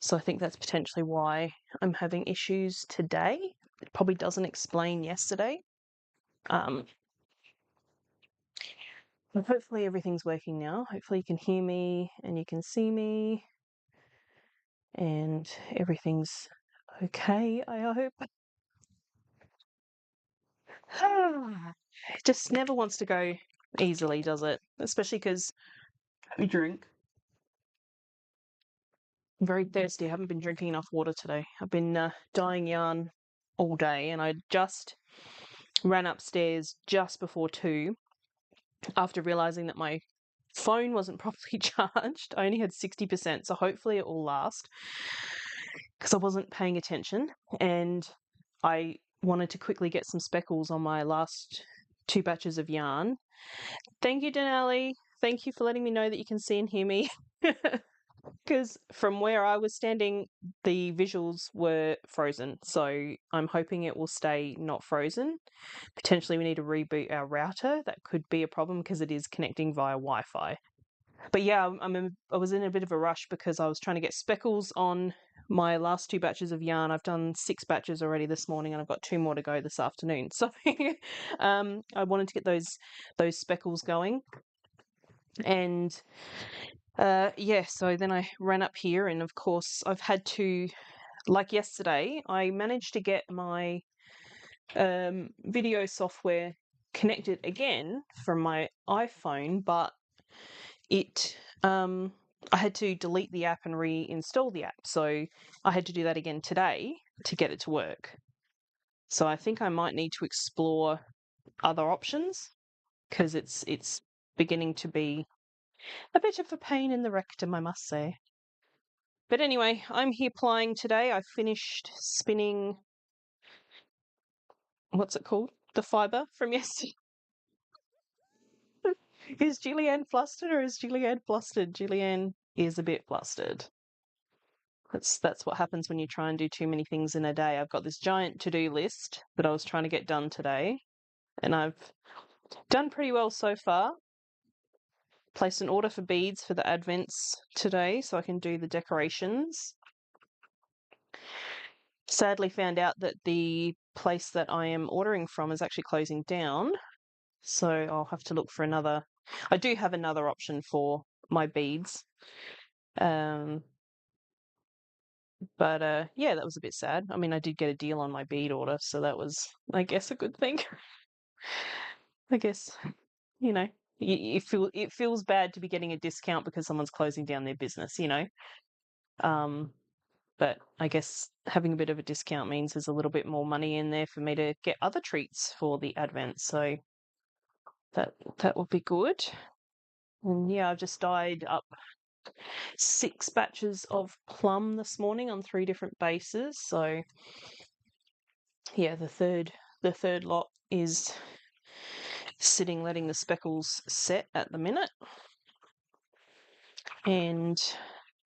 So I think that's potentially why I'm having issues today. It probably doesn't explain yesterday. But hopefully everything's working now. Hopefully you can hear me and you can see me and everything's okay, I hope. It just never wants to go easily, does it? Especially because we drink. I'm very thirsty. I haven't been drinking enough water today. I've been dyeing yarn all day, and I just ran upstairs just before 2 after realizing that my phone wasn't properly charged. I only had 60%, so hopefully it will last because I wasn't paying attention, and I wanted to quickly get some speckles on my last 2 batches of yarn. Thank you, Denali. Thank you for letting me know that you can see and hear me. Because from where I was standing, the visuals were frozen. So I'm hoping it will stay not frozen. Potentially we need to reboot our router. That could be a problem because it is connecting via Wi-Fi. But yeah, I was in a bit of a rush because I was trying to get speckles on my last 2 batches of yarn. I've done 6 batches already this morning, and I've got 2 more to go this afternoon. So I wanted to get those speckles going. And yeah, so then I ran up here, and of course I've had to, like yesterday, I managed to get my video software connected again from my iPhone, but it I had to delete the app and reinstall the app. So I had to do that again today to get it to work. So I think I might need to explore other options because it's beginning to be a bit of a pain in the rectum, I must say. But anyway, I'm here plying today. I finished spinning, what's it called? The fibre from yesterday. Is Julieanne flustered or is Julieanne flustered? Julieanne is a bit flustered. That's what happens when you try and do too many things in a day. I've got this giant to-do list that I was trying to get done today, and I've done pretty well so far. Placed an order for beads for the advents today so I can do the decorations. Sadly found out that the place that I am ordering from is actually closing down, so I'll have to look for another. I do have another option for my beads. But yeah, that was a bit sad. I mean, I did get a deal on my bead order, so that was, I guess, a good thing. I guess, you know, it feels bad to be getting a discount because someone's closing down their business, you know. But I guess having a bit of a discount means there's a little bit more money in there for me to get other treats for the advent. So that will be good. And yeah, I've just dyed up 6 batches of plum this morning on 3 different bases. So yeah, the third lot is sitting letting the speckles set at the minute. And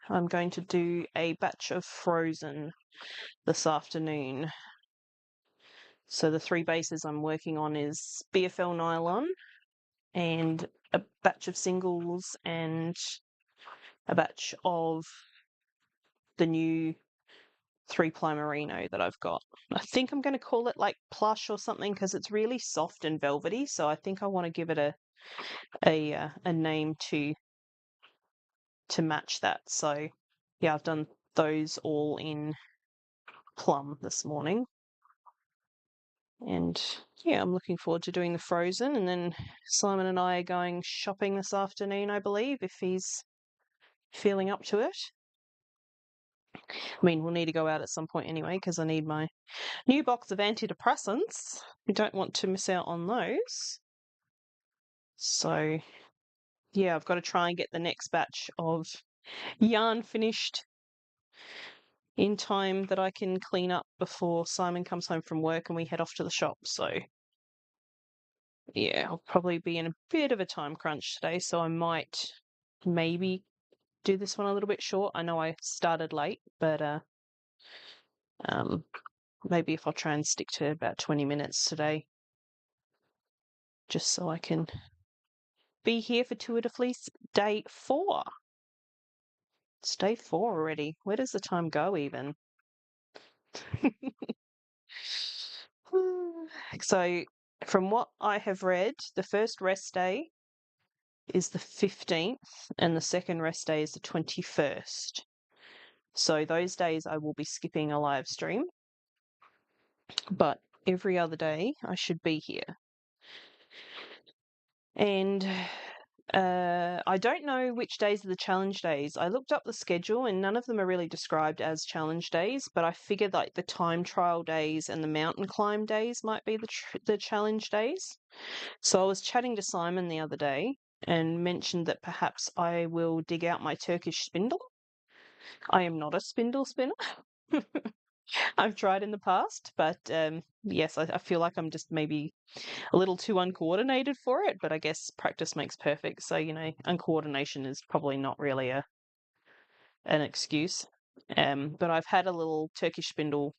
I'm going to do a batch of frozen this afternoon. So the 3 bases I'm working on is BFL nylon and a batch of singles and a batch of the new 3-ply merino that I've got. I think I'm going to call it like plush or something because it's really soft and velvety. So I think I want to give it a name to match that. So yeah, I've done those all in plum this morning. And yeah, I'm looking forward to doing the frozen. And then Simon and I are going shopping this afternoon, I believe, if he's feeling up to it. I mean, we'll need to go out at some point anyway because I need my new box of antidepressants. We don't want to miss out on those. So yeah, I've got to try and get the next batch of yarn finished in time that I can clean up before Simon comes home from work and we head off to the shop. So yeah, I'll probably be in a bit of a time crunch today, so I might maybe do this one a little bit short. I know I started late, but maybe if I'll try and stick to about 20 minutes today, just so I can be here for Tour de Fleece day 4. It's day 4 already. Where does the time go even? So, from what I have read, the first rest day is the 15th and the second rest day is the 21st. So, those days I will be skipping a live stream, but every other day I should be here. And I don't know which days are the challenge days. I looked up the schedule and none of them are really described as challenge days, but I figured like the time trial days and the mountain climb days might be the challenge days. So I was chatting to Simon the other day and mentioned that perhaps I will dig out my Turkish spindle. I am not a spindle spinner. I've tried in the past, but yes, I feel like I'm just maybe a little too uncoordinated for it, but I guess practice makes perfect. So, uncoordination is probably not really an excuse. But I've had a little Turkish spindle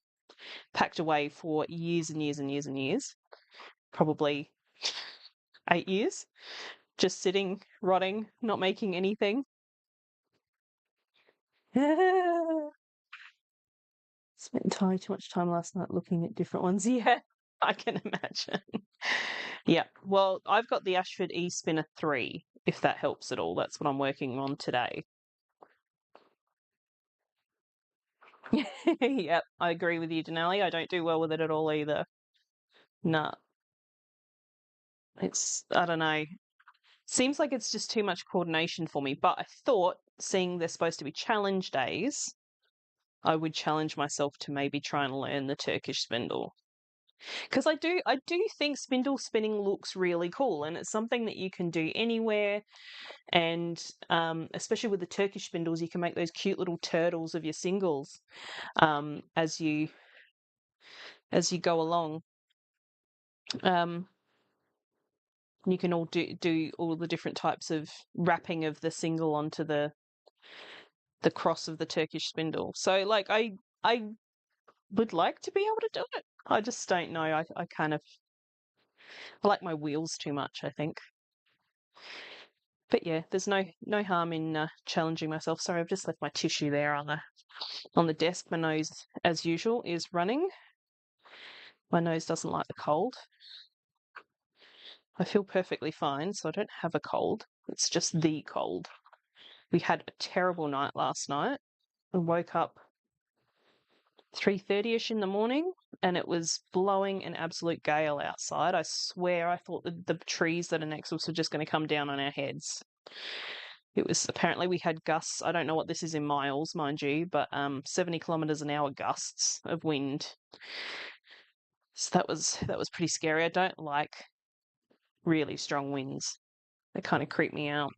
packed away for years and years and years and years, probably 8 years, just sitting, rotting, not making anything. Spent entirely too much time last night looking at different ones. Yeah, I can imagine. Yeah, well, I've got the Ashford E-Spinner 3, if that helps at all. That's what I'm working on today. Yep, I agree with you, Denali. I don't do well with it at all either. Nah, I don't know. Seems like it's just too much coordination for me. But I thought, seeing they're supposed to be challenge days, I would challenge myself to maybe try and learn the Turkish spindle. Because I do think spindle spinning looks really cool, and it's something that you can do anywhere. And especially with the Turkish spindles, you can make those cute little turtles of your singles as you go along. You can all do all the different types of wrapping of the single onto the cross of the Turkish spindle. So like I would like to be able to do it. I just don't know. I kind of I like my wheels too much, I think. But yeah, there's no harm in challenging myself. Sorry, I've just left my tissue there on the desk. My nose, as usual, is running. My nose doesn't like the cold. I feel perfectly fine, so I don't have a cold. It's just the cold. We had a terrible night last night. I woke up 3:30ish in the morning and it was blowing an absolute gale outside. I swear I thought the trees that are next to us were just going to come down on our heads. It was apparently we had gusts. I don't know what this is in miles, mind you, but 70 kilometers an hour gusts of wind. So that was pretty scary. I don't like really strong winds. They kind of creep me out.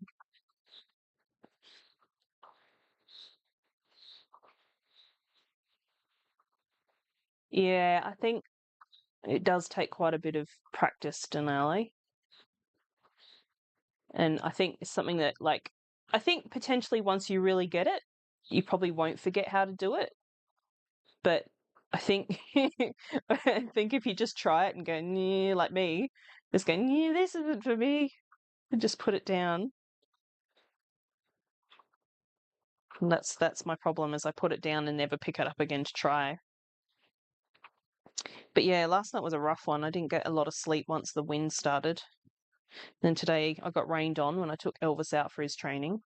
Yeah, I think it does take quite a bit of practice, Denali. And I think it's something that, like, I think potentially once you really get it, you probably won't forget how to do it. But I think I think if you just try it and go, yeah, like me, just go, yeah, this isn't for me, and just put it down. And that's my problem is I put it down and never pick it up again to try. But yeah, last night was a rough one. I didn't get a lot of sleep once the wind started. Then today I got rained on when I took Elvis out for his training.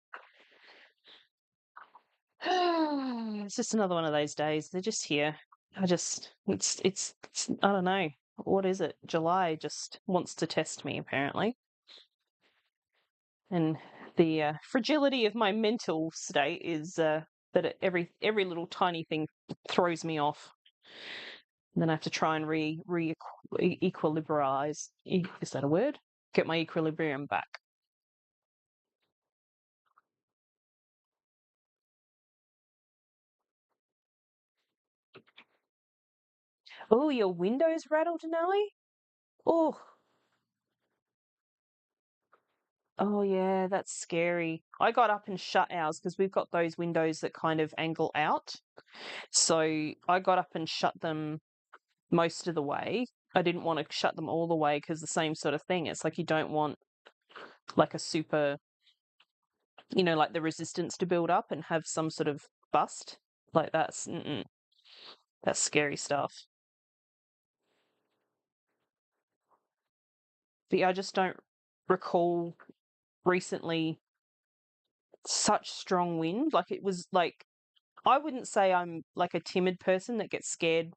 It's just another one of those days. They're just here. It's I don't know. What is it? July just wants to test me, apparently. And the fragility of my mental state is that every little tiny thing throws me off. And then I have to try and equilibrize. Is that a word? Get my equilibrium back. Oh, your windows rattled, Denali? Oh, oh yeah, that's scary. I got up and shut ours because we've got those windows that kind of angle out. So I got up and shut them most of the way. I didn't want to shut them all the way because the same sort of thing. It's like you don't want like a super like the resistance to build up and have some sort of bust. Like that's scary stuff. But yeah, I just don't recall recently such strong wind. Like it was like I wouldn't say I'm like a timid person that gets scared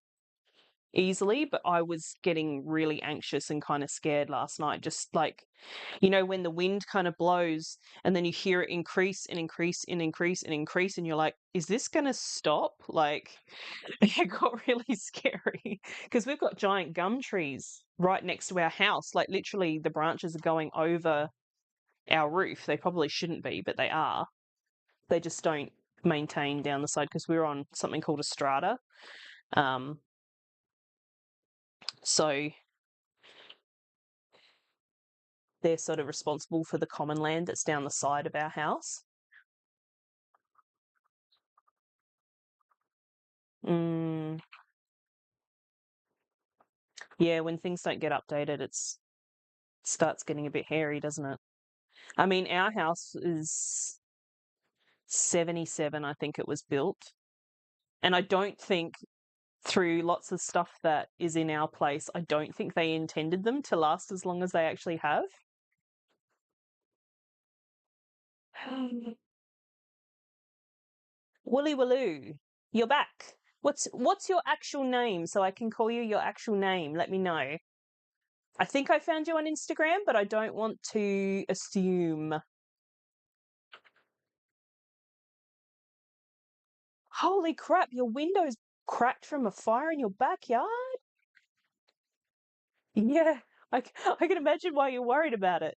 easily, but I was getting really anxious and kind of scared last night. Just like, when the wind kind of blows and then you hear it increase and increase and increase and increase, and you're like, is this going to stop? Like, it got really scary because we've got giant gum trees right next to our house. Like, literally, the branches are going over our roof. They probably shouldn't be, but they are. They just don't maintain down the side because we're on something called a strata. Um, so they're sort of responsible for the common land that's down the side of our house. Mm, yeah, when things don't get updated, it starts getting a bit hairy, doesn't it? I mean, our house is 77, I think it was built. And I don't think through lots of stuff that is in our place, I don't think they intended them to last as long as they actually have. Woolly Walloo, you're back. What's your actual name so I can call you your actual name? Let me know. I think I found you on Instagram, but I don't want to assume. Holy crap, your window's cracked from a fire in your backyard? Yeah, I can imagine why you're worried about it.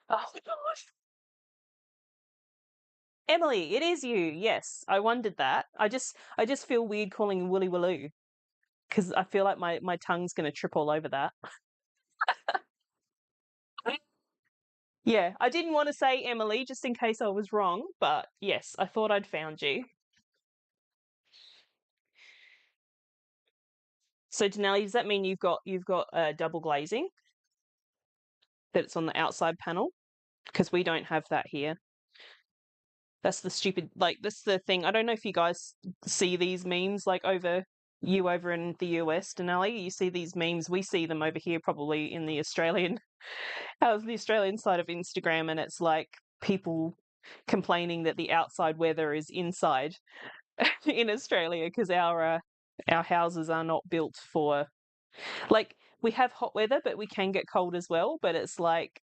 Oh gosh. Emily, it is you. Yes, I wondered that. I just feel weird calling you Woolly Walloo because I feel like my tongue's going to trip all over that. Yeah, I didn't want to say Emily just in case I was wrong, but yes, I thought I'd found you. So Denali, does that mean you've got double glazing that it's on the outside panel? Because we don't have that here. That's the stupid that's the thing. I don't know if you guys see these memes like over in the US, Denali. You see these memes. We see them over here probably in the Australian how's the Australian side of Instagram, and it's like people complaining that the outside weather is inside in Australia because our houses are not built for like we have hot weather, but we can get cold as well. But it's like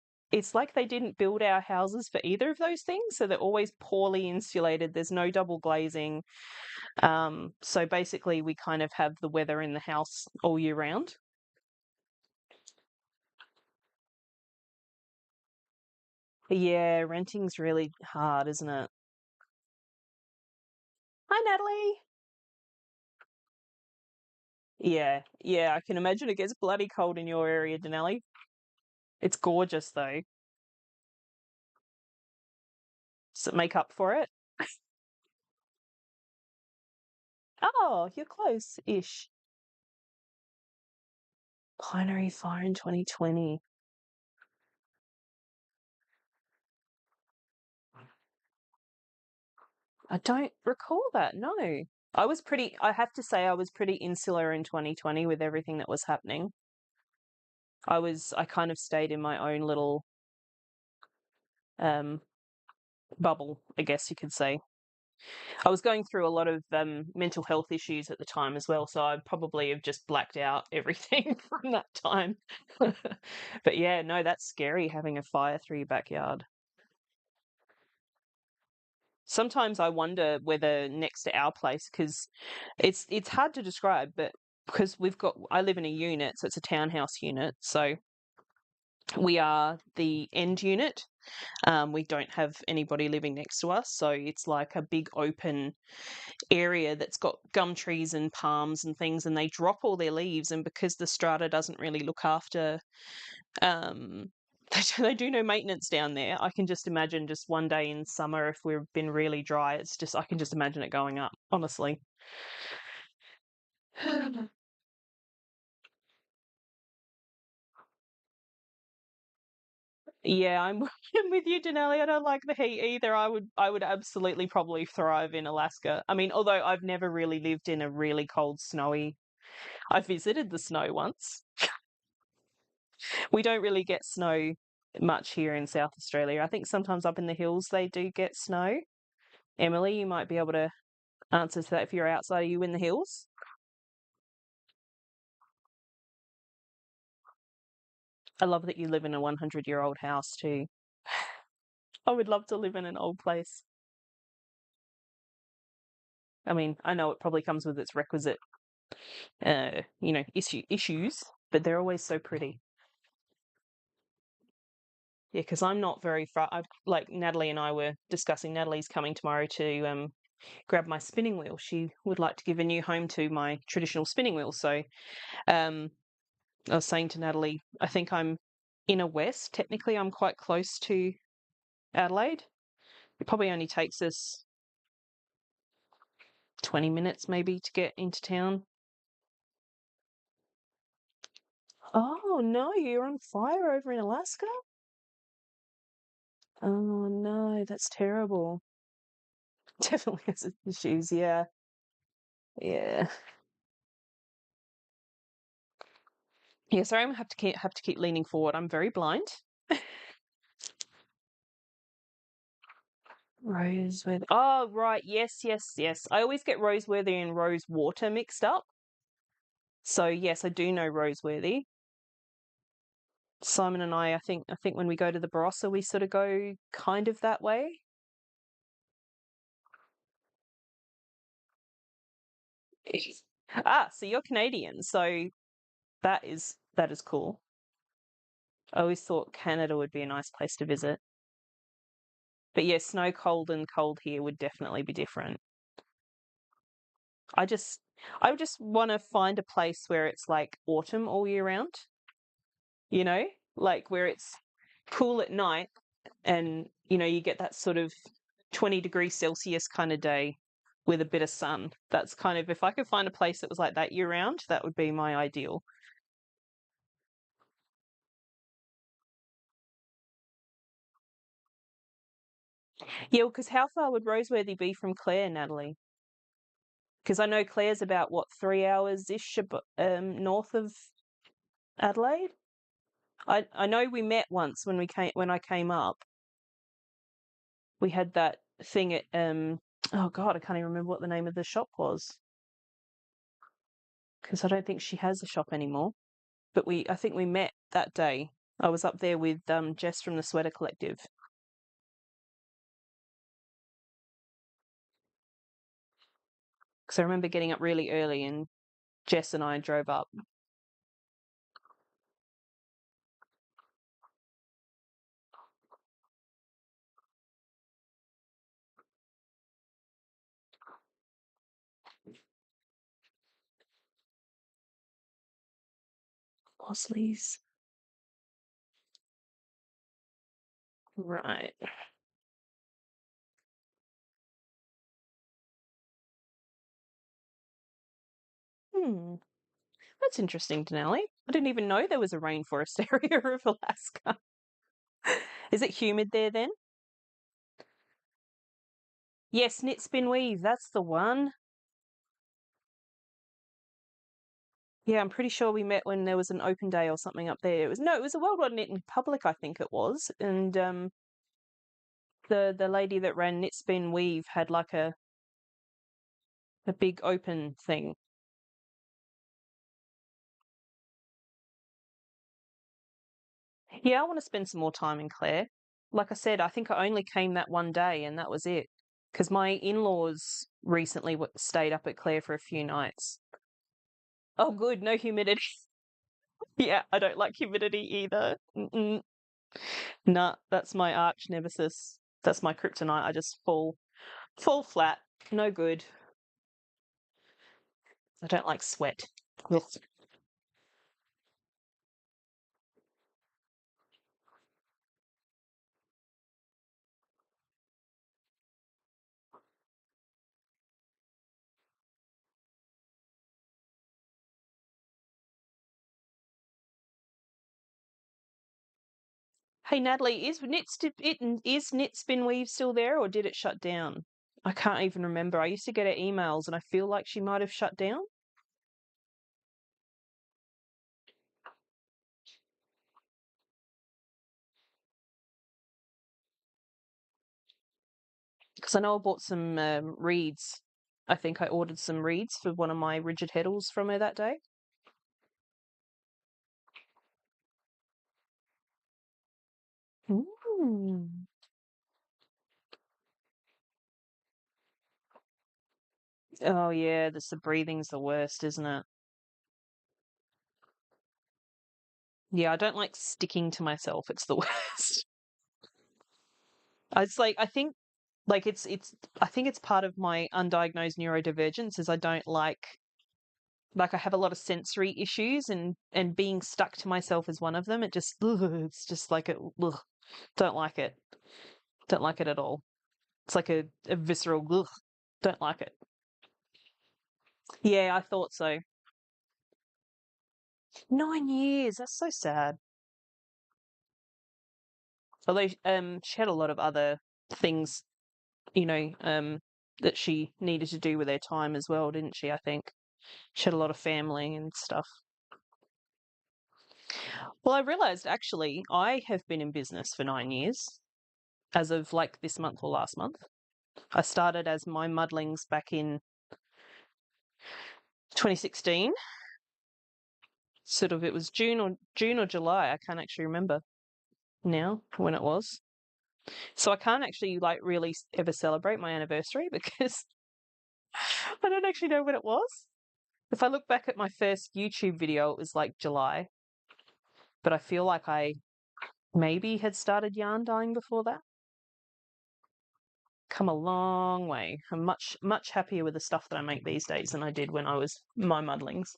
they didn't build our houses for either of those things, so they're always poorly insulated. There's no double glazing, so basically we kind of have the weather in the house all year round. Yeah, renting's really hard, isn't it? Hi, Natalie. Yeah, yeah, I can imagine it gets bloody cold in your area, Denali. It's gorgeous though. Does it make up for it? Oh, you're close-ish. Binary fire in 2020. I don't recall that, no. I have to say, I was pretty insular in 2020 with everything that was happening. I kind of stayed in my own little um, bubble, I guess you could say. I was going through a lot of mental health issues at the time as well, so I probably have just blacked out everything from that time. But yeah, no, that's scary having a fire through your backyard. Sometimes I wonder whether next to our place, because it's hard to describe, but because I live in a unit, so it's a townhouse unit, so we are the end unit. We don't have anybody living next to us, so it's like a big open area that's got gum trees and palms and things, and they drop all their leaves. And because the strata doesn't really look after, um, they do no maintenance down there. I can just imagine just one day in summer if we've been really dry, I can just imagine it going up. Honestly. Yeah, I'm I'm with you, Denali. I don't like the heat either. I would absolutely probably thrive in Alaska. I mean, although I've never really lived in a really cold, snowy. I visited the snow once. We don't really get snow much here in South Australia. I think sometimes up in the hills they do get snow. Emily, you might be able to answer to that if you're outside. Are you in the hills? I love that you live in a 100-year-old house too. I would love to live in an old place. I mean, I know it probably comes with its requisite, issues, but they're always so pretty. Yeah, because I'm not very far. Like Natalie and I were discussing. Natalie's coming tomorrow to grab my spinning wheel. She would like to give a new home to my traditional spinning wheel. So um, I was saying to Natalie, I think I'm inner west. Technically, I'm quite close to Adelaide. It probably only takes us 20 minutes maybe to get into town. Oh no, you're on fire over in Alaska? Oh no, that's terrible. Definitely has its issues, yeah. Yeah. Yeah, sorry, I'm gonna have to keep leaning forward. I'm very blind. Roseworthy. Oh, right. Yes, yes, yes. I always get Roseworthy and Rosewater mixed up. So yes, I do know Roseworthy. Simon and I think when we go to the Barossa, we sort of go kind of that way. Ah, so you're Canadian, so that is cool. I always thought Canada would be a nice place to visit. But yeah, snow cold and cold here would definitely be different. I just I just want to find a place where it's like autumn all year round, you know? Like where it's cool at night and you get that sort of 20 degrees Celsius kind of day with a bit of sun. That's kind of, if I could find a place that was like that year round, that would be my ideal. Yeah, because how far would Roseworthy be from Clare, Natalie? Because I know Clare's about what, 3 hours ish north of Adelaide. I know we met once when I came up. We had that thing at oh God, I can't even remember what the name of the shop was because I don't think she has a shop anymore. But I think we met that day. I was up there with Jess from the Sweater Collective because I remember getting up really early and Jess and I drove up. Bosley's. Right. Hmm. That's interesting, Denali. I didn't even know there was a rainforest area of Alaska. Is it humid there then? Yes, knit, spin, weave. That's the one. Yeah, I'm pretty sure we met when there was an open day or something up there. It was a Worldwide Knitting Public, I think it was, and the lady that ran Knit Spin Weave had like a big open thing. Yeah, I want to spend some more time in Clare. Like I said, I think I only came that one day, and that was it. Because my in-laws recently stayed up at Clare for a few nights. Oh, good, no humidity. Yeah, I don't like humidity either. Mm-mm. Nah, that's my arch nemesis. That's my kryptonite. I just fall flat. No good. I don't like sweat. Ugh. Hey Natalie, is Knit Spin Weave still there, or did it shut down? I can't even remember. I used to get her emails and I feel like she might have shut down. Because I know I bought some reeds. I think I ordered some reeds for one of my rigid heddles from her that day. Mm. Oh yeah, the breathing's the worst, isn't it? Yeah, I don't like sticking to myself. It's the worst. It's like I think like it's I think it's part of my undiagnosed neurodivergence is I don't like I have a lot of sensory issues and being stuck to myself is one of them. It just it's just like it ugh, don't like it. Don't like it at all. It's like a visceral ugh, don't like it. Yeah, I thought so. 9 years, that's so sad. Although she had a lot of other things, you know, that she needed to do with her time as well, didn't she? I think she had a lot of family and stuff. Well, I realized actually I have been in business for 9 years as of like this month or last month. I started as my muddlings back in 2016. Sort of, it was June or July. I can't actually remember now when it was. So I can't actually like really ever celebrate my anniversary because I don't actually know when it was. If I look back at my first YouTube video, it was like July, but I feel like I maybe had started yarn dyeing before that. Come a long way. I'm much happier with the stuff that I make these days than I did when I was my muddlings.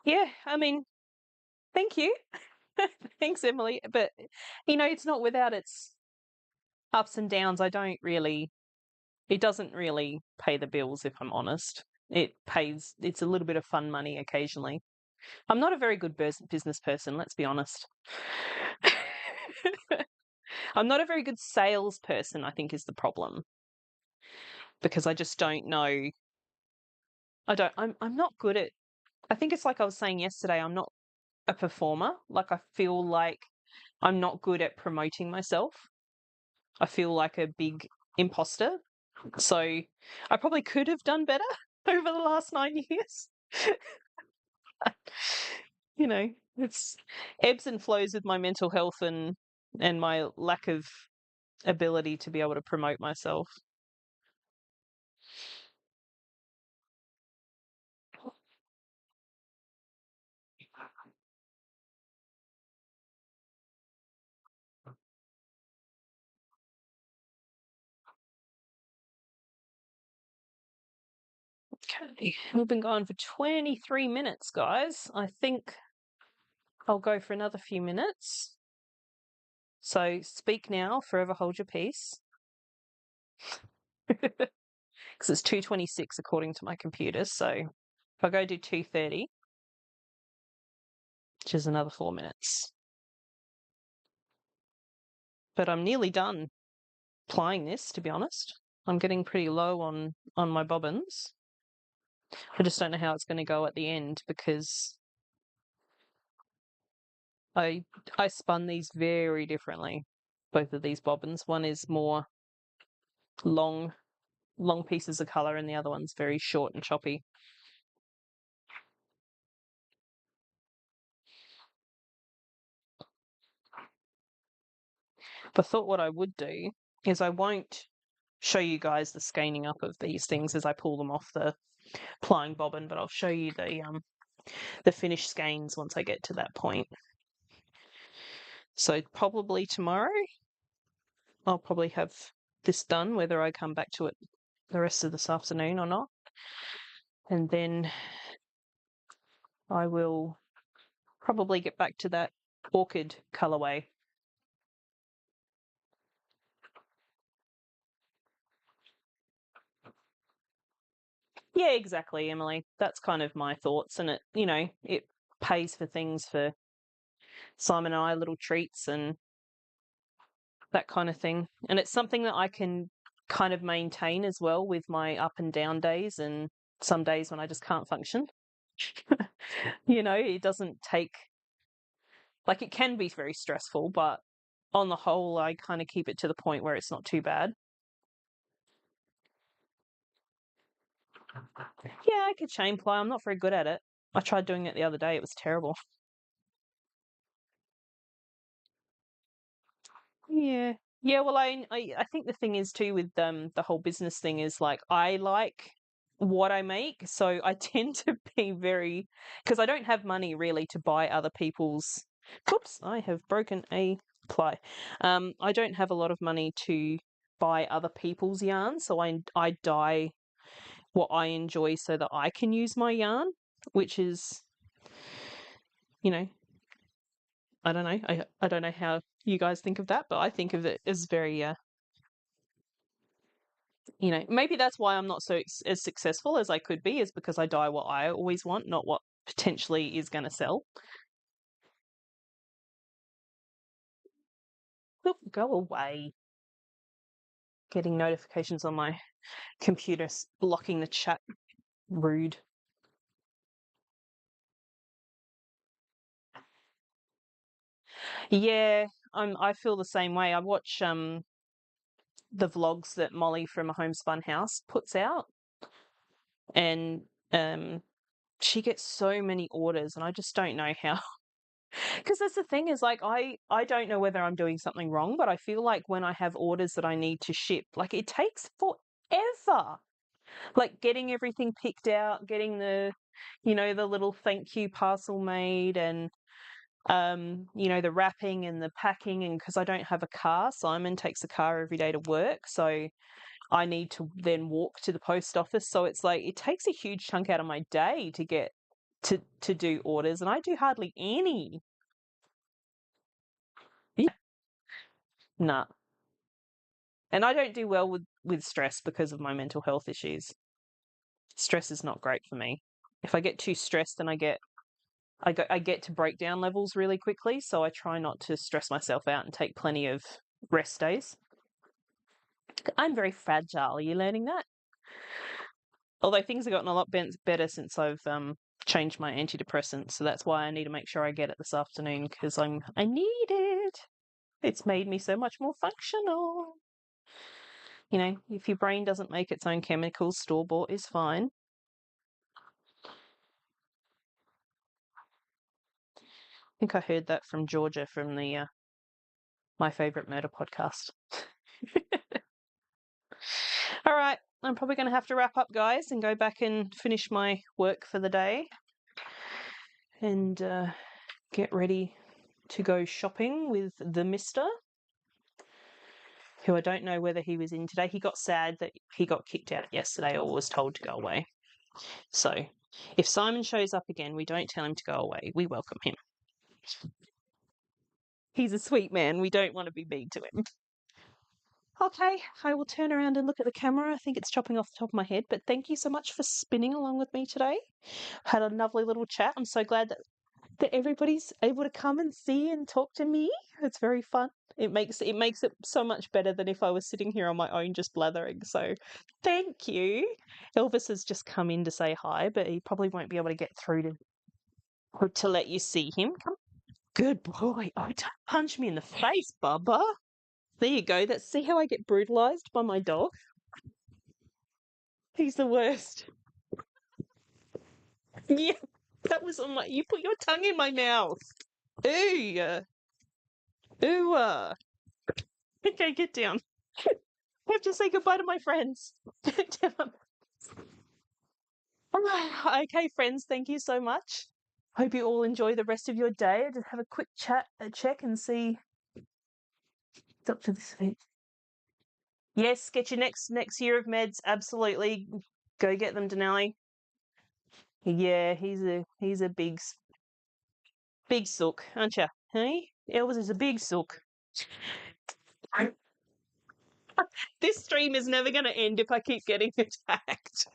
Yeah, I mean, thank you. Thanks, Emily. But it's not without its ups and downs. It doesn't really pay the bills, if I'm honest. It's a little bit of fun money occasionally. I'm not a very good business person, let's be honest. I'm not a very good salesperson, I think is the problem, because I just don't know. I'm not good at, I think it's like I was saying yesterday, I'm not a performer. Like I feel like I'm not good at promoting myself. I feel like a big imposter. So I probably could have done better over the last 9 years. It's ebbs and flows with my mental health and my lack of ability to be able to promote myself. Okay, we've been going for 23 minutes, guys. I think I'll go for another few minutes. So speak now, forever hold your peace. Because it's 2:26 according to my computer. So if I go do 2:30, which is another 4 minutes. But I'm nearly done plying this, to be honest. I'm getting pretty low on my bobbins. I just don't know how it's going to go at the end because I I spun these very differently. Both of these bobbins. One is more long long pieces of colour and the other one's very short and choppy. But I thought what I would do is I won't show you guys the scaling up of these things as I pull them off the plying bobbin, but I'll show you the finished skeins once I get to that point. So probably tomorrow I'll probably have this done, whether I come back to it the rest of this afternoon or not. And then I will probably get back to that orchid colourway. Yeah, exactly, Emily. That's kind of my thoughts. And it pays for things for Simon and I, little treats and that kind of thing. And it's something that I can kind of maintain as well with my up and down days and some days when I just can't function. It doesn't take, like, it can be very stressful, but on the whole, I kind of keep it to the point where it's not too bad. Yeah, I could chain ply. I'm not very good at it. I tried doing it the other day. It was terrible. Yeah. Yeah, well, I think the thing is too with the whole business thing is like I like what I make, so I tend to be very because I don't have money really to buy other people's. Oops, I have broken a ply. I don't have a lot of money to buy other people's yarn, so I dye what I enjoy so that I can use my yarn, which is, you know, I don't know. I don't know how you guys think of that, but I think of it as very maybe that's why I'm not as successful as I could be, is because I dye what I always want, not what potentially is going to sell. Oop, go away. Getting notifications on my computer blocking the chat. Rude. Yeah, I feel the same way. I watch the vlogs that Molly from A Homespun House puts out, and she gets so many orders, and I just don't know how. Because that's the thing is like I don't know whether I'm doing something wrong, but I feel like when I have orders that I need to ship, like it takes forever. Like getting everything picked out, getting the little thank you parcel made, and the wrapping and the packing. And because I don't have a car, Simon takes the car every day to work, so I need to then walk to the post office. So it's like it takes a huge chunk out of my day to get to do orders, and I do hardly any. Yeah. Nah. And I don't do well with stress because of my mental health issues. Stress is not great for me. If I get too stressed, then I get to breakdown levels really quickly. So I try not to stress myself out and take plenty of rest days. I'm very fragile. Are you learning that? Although things have gotten a lot better since I've changed my antidepressant, so that's why I need to make sure I get it this afternoon because I need it. It's made me so much more functional. If your brain doesn't make its own chemicals, store-bought is fine. I think I heard that from Georgia from the My Favorite Murder podcast. All right, I'm probably going to have to wrap up, guys, and go back and finish my work for the day and get ready to go shopping with the mister, who I don't know whether he was in today. He got sad that he got kicked out yesterday or was told to go away. So if Simon shows up again, we don't tell him to go away. We welcome him. He's a sweet man. We don't want to be mean to him. Okay, I will turn around and look at the camera. I think it's chopping off the top of my head, but thank you so much for spinning along with me today. Had a lovely little chat. I'm so glad that everybody's able to come and see and talk to me. It's very fun. It makes it so much better than if I was sitting here on my own just blathering. So thank you. Elvis has just come in to say hi, but he probably won't be able to get through to let you see him. Come. Good boy. Oh, don't punch me in the face, Bubba. There you go. See how I get brutalized by my dog? He's the worst. Yeah, that was on my. You put your tongue in my mouth. Ooh. Ooh. Okay, get down. I have to say goodbye to my friends. Get down. Okay, friends, thank you so much. Hope you all enjoy the rest of your day. I just have a quick check and see. It's up to this week. Yes, get your next year of meds. Absolutely, go get them, Denali. Yeah, he's a big sook, aren't you? Hey, Elvis is a big sook. This stream is never going to end if I keep getting attacked.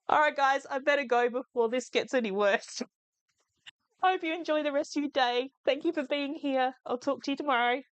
All right, guys, I better go before this gets any worse. Hope you enjoy the rest of your day. Thank you for being here. I'll talk to you tomorrow.